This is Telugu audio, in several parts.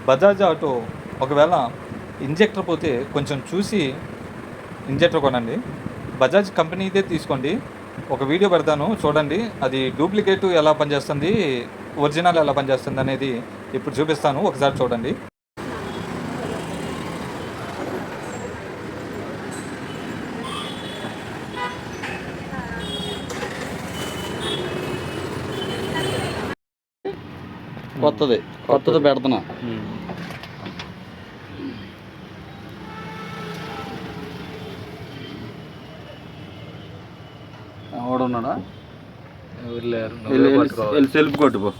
బజాజ్ ఆటో ఒకవేళ ఇంజెక్టర్ పోతే కొంచెం చూసి ఇంజెక్టర్ కొనండి. బజాజ్ కంపెనీదే తీసుకోండి. ఒక వీడియో పెడతాను చూడండి. అది డూప్లికేట్ ఎలా పనిచేస్తుంది, ఒరిజినల్ ఎలా పనిచేస్తుంది అనేది ఇప్పుడు చూపిస్తాను, ఒకసారి చూడండి. కొత్తది పెడుతున్నా. ఎవడున్నాడా? సెల్ఫ్ కొట్టుకో.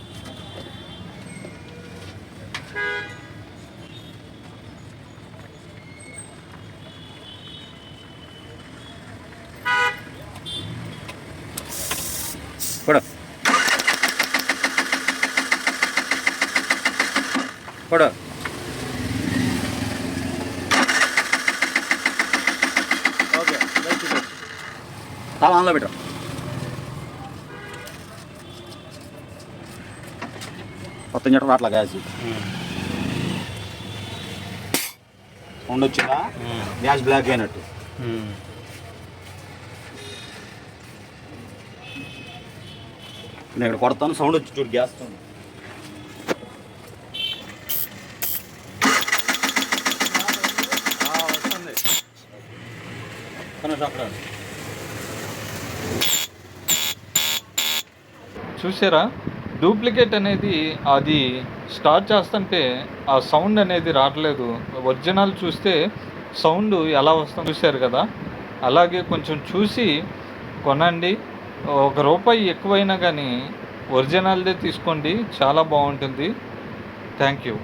కూడా ఓకే తాళంలో పెట్టు. కొత్త ఇంజక్టర్ అట్లా గ్యాస్ సౌండ్ వచ్చిందా? గ్యాస్ బ్లాక్ అయినట్టు. నేను ఇక్కడ కొడతాను, సౌండ్ వచ్చి చూడు గ్యాస్ సౌండ్. చూసారా, డూప్లికేట్ అనేది అది స్టార్ట్ చేస్తుంటే ఆ సౌండ్ అనేది రావట్లేదు. ఒరిజినల్ చూస్తే సౌండ్ ఎలా వస్తుందో చూశారు కదా. అలాగే కొంచెం చూసి కొనండి. ₹1 ఎక్కువైనా కానీ ఒరిజినల్దే తీసుకోండి, చాలా బాగుంటుంది. Thank you.